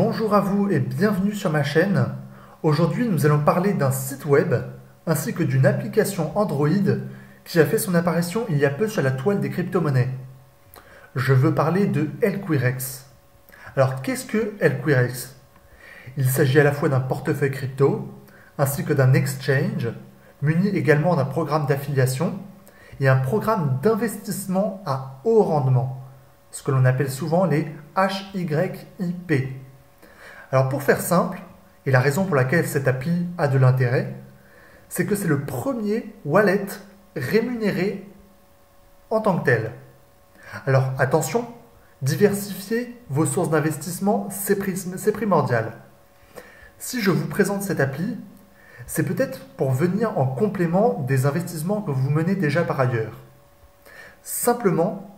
Bonjour à vous et bienvenue sur ma chaîne. Aujourd'hui, nous allons parler d'un site web ainsi que d'une application Android qui a fait son apparition il y a peu sur la toile des crypto-monnaies. Je veux parler de LQuireX. Alors, qu'est-ce que LQuireX? Il s'agit à la fois d'un portefeuille crypto ainsi que d'un exchange, muni également d'un programme d'affiliation et un programme d'investissement à haut rendement, ce que l'on appelle souvent les HYIP. Alors pour faire simple, et la raison pour laquelle cette appli a de l'intérêt, c'est que c'est le premier wallet rémunéré en tant que tel. Alors attention, diversifier vos sources d'investissement, c'est primordial. Si je vous présente cette appli, c'est peut-être pour venir en complément des investissements que vous menez déjà par ailleurs. Simplement,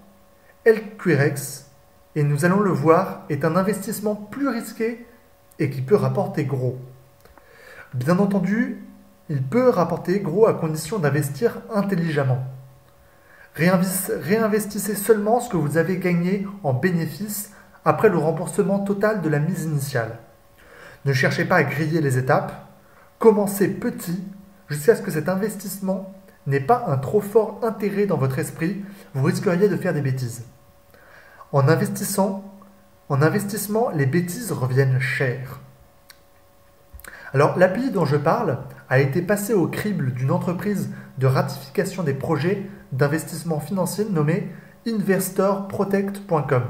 LQuireX, et nous allons le voir, est un investissement plus risqué et qui peut rapporter gros. Bien entendu, il peut rapporter gros à condition d'investir intelligemment. Réinvestissez seulement ce que vous avez gagné en bénéfice après le remboursement total de la mise initiale. Ne cherchez pas à griller les étapes. Commencez petit jusqu'à ce que cet investissement n'ait pas un trop fort intérêt dans votre esprit. Vous risqueriez de faire des bêtises. En investissement, les bêtises reviennent cher. Alors, l'appli dont je parle a été passée au crible d'une entreprise de ratification des projets d'investissement financier nommée investorprotect.com.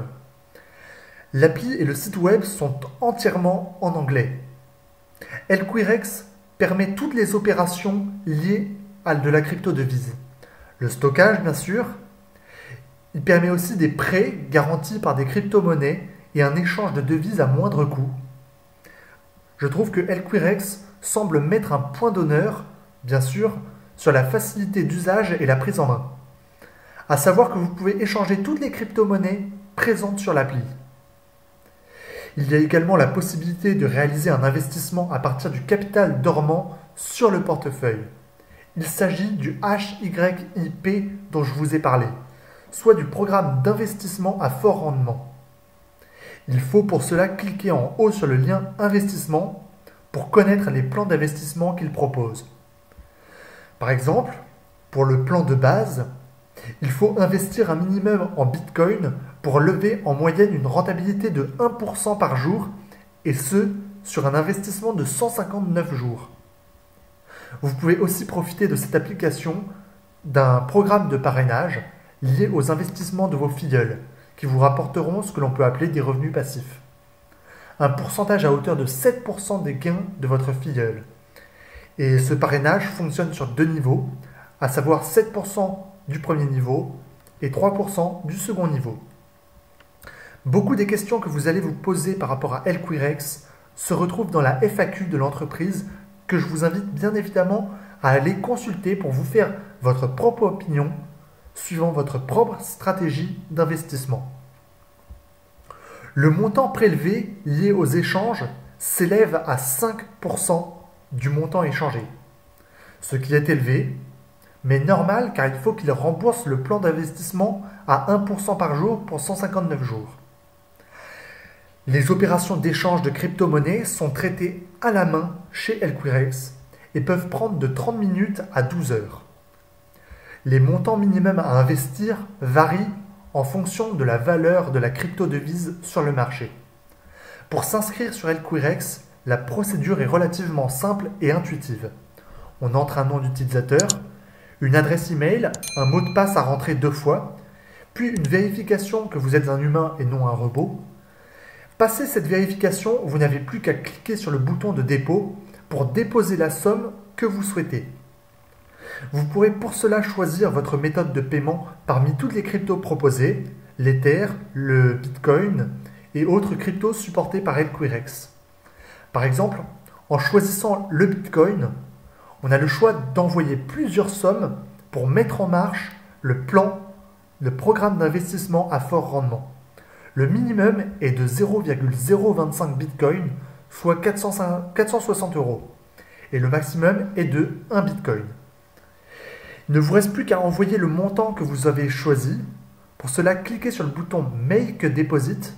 L'appli et le site web sont entièrement en anglais. LQuireX permet toutes les opérations liées à de la crypto-devise. Le stockage, bien sûr. Il permet aussi des prêts garantis par des crypto-monnaies et un échange de devises à moindre coût. Je trouve que LQuireX semble mettre un point d'honneur, bien sûr, sur la facilité d'usage et la prise en main. À savoir que vous pouvez échanger toutes les crypto-monnaies présentes sur l'appli. Il y a également la possibilité de réaliser un investissement à partir du capital dormant sur le portefeuille. Il s'agit du HYIP dont je vous ai parlé, soit du programme d'investissement à fort rendement. Il faut pour cela cliquer en haut sur le lien investissement pour connaître les plans d'investissement qu'il propose. Par exemple, pour le plan de base, il faut investir un minimum en Bitcoin pour lever en moyenne une rentabilité de 1% par jour, et ce, sur un investissement de 159 jours. Vous pouvez aussi profiter de cette application d'un programme de parrainage lié aux investissements de vos filleuls, qui vous rapporteront ce que l'on peut appeler des revenus passifs. Un pourcentage à hauteur de 7% des gains de votre filleul. Et ce parrainage fonctionne sur deux niveaux, à savoir 7% du premier niveau et 3% du second niveau. Beaucoup des questions que vous allez vous poser par rapport à LQuireX se retrouvent dans la FAQ de l'entreprise que je vous invite bien évidemment à aller consulter pour vous faire votre propre opinion suivant votre propre stratégie d'investissement. Le montant prélevé lié aux échanges s'élève à 5% du montant échangé, ce qui est élevé, mais normal car il faut qu'il rembourse le plan d'investissement à 1% par jour pour 159 jours. Les opérations d'échange de crypto-monnaies sont traitées à la main chez LQuireX et peuvent prendre de 30 minutes à 12 heures. Les montants minimums à investir varient en fonction de la valeur de la crypto-devise sur le marché. Pour s'inscrire sur LQuireX, la procédure est relativement simple et intuitive. On entre un nom d'utilisateur, une adresse email, un mot de passe à rentrer 2 fois, puis une vérification que vous êtes un humain et non un robot. Passé cette vérification, vous n'avez plus qu'à cliquer sur le bouton de dépôt pour déposer la somme que vous souhaitez. Vous pourrez pour cela choisir votre méthode de paiement parmi toutes les cryptos proposées, l'Ether, le Bitcoin et autres cryptos supportés par LQuireX. Par exemple, en choisissant le Bitcoin, on a le choix d'envoyer plusieurs sommes pour mettre en marche le programme d'investissement à fort rendement. Le minimum est de 0,025 Bitcoin, soit 460 €, et le maximum est de 1 Bitcoin. Il ne vous reste plus qu'à envoyer le montant que vous avez choisi. Pour cela, cliquez sur le bouton Make Deposit.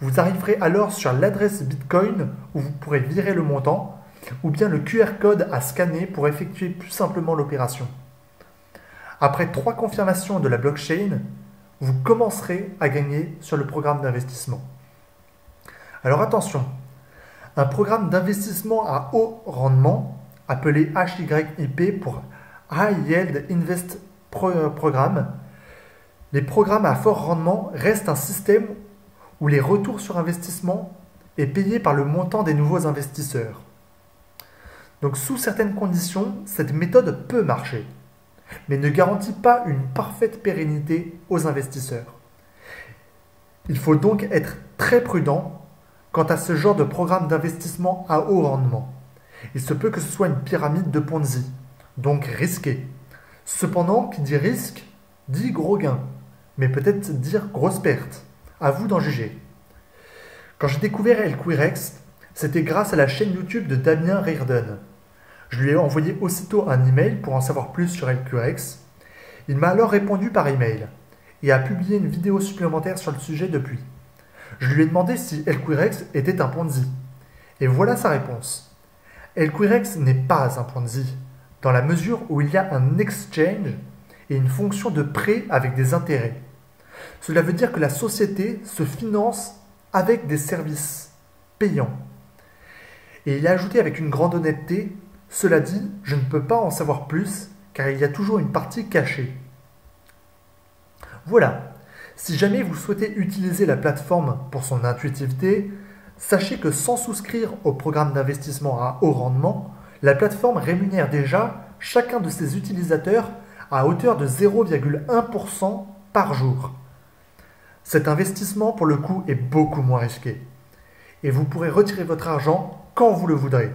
Vous arriverez alors sur l'adresse Bitcoin où vous pourrez virer le montant, ou bien le QR code à scanner pour effectuer plus simplement l'opération. Après 3 confirmations de la blockchain, vous commencerez à gagner sur le programme d'investissement. Alors attention, un programme d'investissement à haut rendement, appelé HYIP pour High Yield Invest Program, les programmes à fort rendement restent un système où les retours sur investissement est payé par le montant des nouveaux investisseurs. Donc sous certaines conditions, cette méthode peut marcher, mais ne garantit pas une parfaite pérennité aux investisseurs. Il faut donc être très prudent quant à ce genre de programme d'investissement à haut rendement. Il se peut que ce soit une pyramide de Ponzi, donc risqué. Cependant, qui dit risque, dit gros gain, mais peut-être dire grosse perte. À vous d'en juger. Quand j'ai découvert LQRX, c'était grâce à la chaîne YouTube de Damien Reardon. Je lui ai envoyé aussitôt un email pour en savoir plus sur LQRX. Il m'a alors répondu par email et a publié une vidéo supplémentaire sur le sujet depuis. Je lui ai demandé si LQRX était un Ponzi. Et voilà sa réponse. LQRX n'est pas un Ponzi, dans la mesure où il y a un exchange et une fonction de prêt avec des intérêts. Cela veut dire que la société se finance avec des services payants. Et il a ajouté avec une grande honnêteté, cela dit, je ne peux pas en savoir plus car il y a toujours une partie cachée. Voilà, si jamais vous souhaitez utiliser la plateforme pour son intuitivité, sachez que sans souscrire au programme d'investissement à haut rendement, la plateforme rémunère déjà chacun de ses utilisateurs à hauteur de 0,1% par jour. Cet investissement, pour le coup, est beaucoup moins risqué. Et vous pourrez retirer votre argent quand vous le voudrez.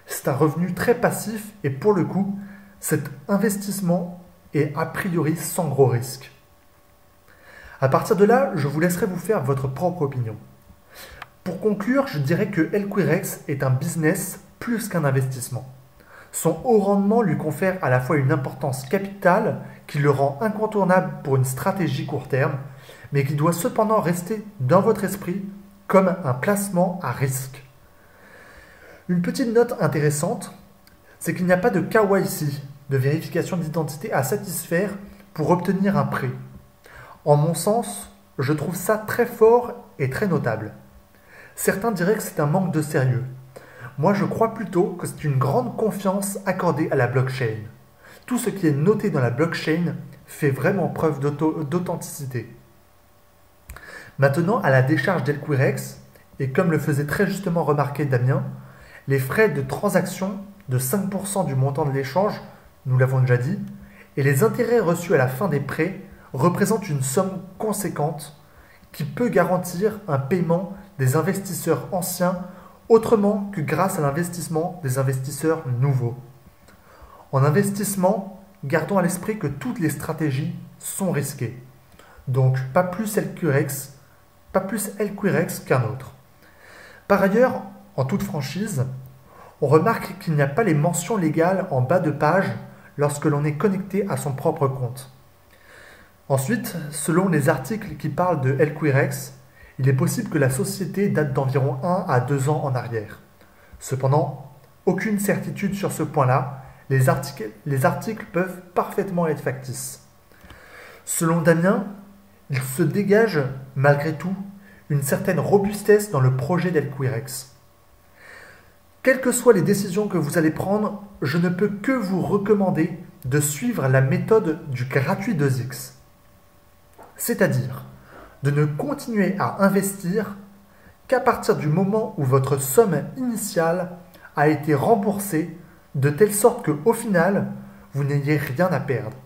C'est un revenu très passif et pour le coup, cet investissement est a priori sans gros risque. À partir de là, je vous laisserai vous faire votre propre opinion. Pour conclure, je dirais que LQRX est un business plus qu'un investissement. Son haut rendement lui confère à la fois une importance capitale qui le rend incontournable pour une stratégie court terme, mais qui doit cependant rester dans votre esprit comme un placement à risque. Une petite note intéressante, c'est qu'il n'y a pas de KYC, de vérification d'identité à satisfaire pour obtenir un prêt. En mon sens, je trouve ça très fort et très notable. Certains diraient que c'est un manque de sérieux. Moi, je crois plutôt que c'est une grande confiance accordée à la blockchain. Tout ce qui est noté dans la blockchain fait vraiment preuve d'authenticité. Maintenant, à la décharge d'LQRX, et comme le faisait très justement remarquer Damien, les frais de transaction de 5% du montant de l'échange, nous l'avons déjà dit, et les intérêts reçus à la fin des prêts représentent une somme conséquente qui peut garantir un paiement des investisseurs anciens autrement que grâce à l'investissement des investisseurs nouveaux. En investissement, gardons à l'esprit que toutes les stratégies sont risquées. Donc pas plus LQRX qu'un autre. Par ailleurs, en toute franchise, on remarque qu'il n'y a pas les mentions légales en bas de page lorsque l'on est connecté à son propre compte. Ensuite, selon les articles qui parlent de LQRX, il est possible que la société date d'environ 1 à 2 ans en arrière. Cependant, aucune certitude sur ce point-là, les articles peuvent parfaitement être factices. Selon Damien, il se dégage, malgré tout, une certaine robustesse dans le projet d'LQRX. Quelles que soient les décisions que vous allez prendre, je ne peux que vous recommander de suivre la méthode du gratuit 2x. C'est-à-dire de ne continuer à investir qu'à partir du moment où votre somme initiale a été remboursée de telle sorte qu'au final, vous n'ayez rien à perdre.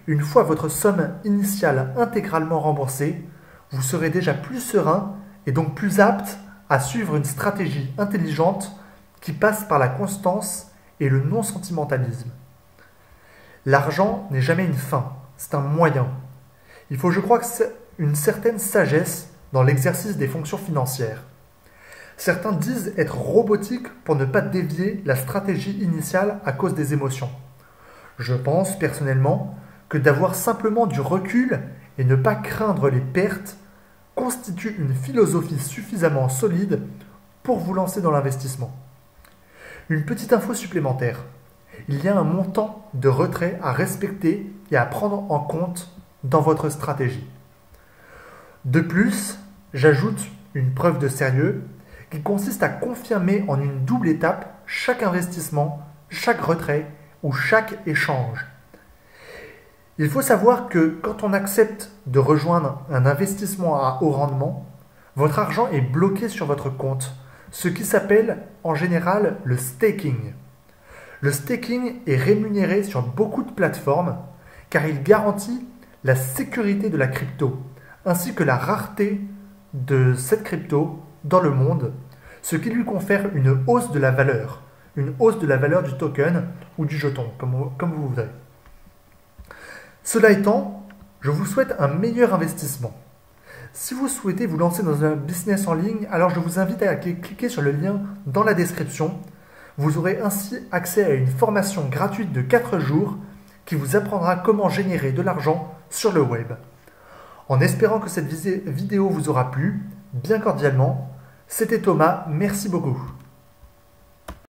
Une fois votre somme initiale intégralement remboursée, vous serez déjà plus serein et donc plus apte à suivre une stratégie intelligente qui passe par la constance et le non-sentimentalisme. L'argent n'est jamais une fin, c'est un moyen. Il faut, je crois, une certaine sagesse dans l'exercice des fonctions financières. Certains disent être robotiques pour ne pas dévier la stratégie initiale à cause des émotions. Je pense personnellement que d'avoir simplement du recul et ne pas craindre les pertes constitue une philosophie suffisamment solide pour vous lancer dans l'investissement. Une petite info supplémentaire. Il y a un montant de retrait à respecter et à prendre en compte dans votre stratégie. De plus, j'ajoute une preuve de sérieux qui consiste à confirmer en une double étape chaque investissement, chaque retrait ou chaque échange. Il faut savoir que quand on accepte de rejoindre un investissement à haut rendement, votre argent est bloqué sur votre compte, ce qui s'appelle en général le staking. Le staking est rémunéré sur beaucoup de plateformes car il garantit la sécurité de la crypto ainsi que la rareté de cette crypto dans le monde, ce qui lui confère une hausse de la valeur du token ou du jeton, comme vous voudrez. Cela étant, je vous souhaite un meilleur investissement. Si vous souhaitez vous lancer dans un business en ligne, alors je vous invite à cliquer sur le lien dans la description. Vous aurez ainsi accès à une formation gratuite de 4 jours qui vous apprendra comment générer de l'argent sur le web. En espérant que cette vidéo vous aura plu, bien cordialement, c'était Thomas, merci beaucoup.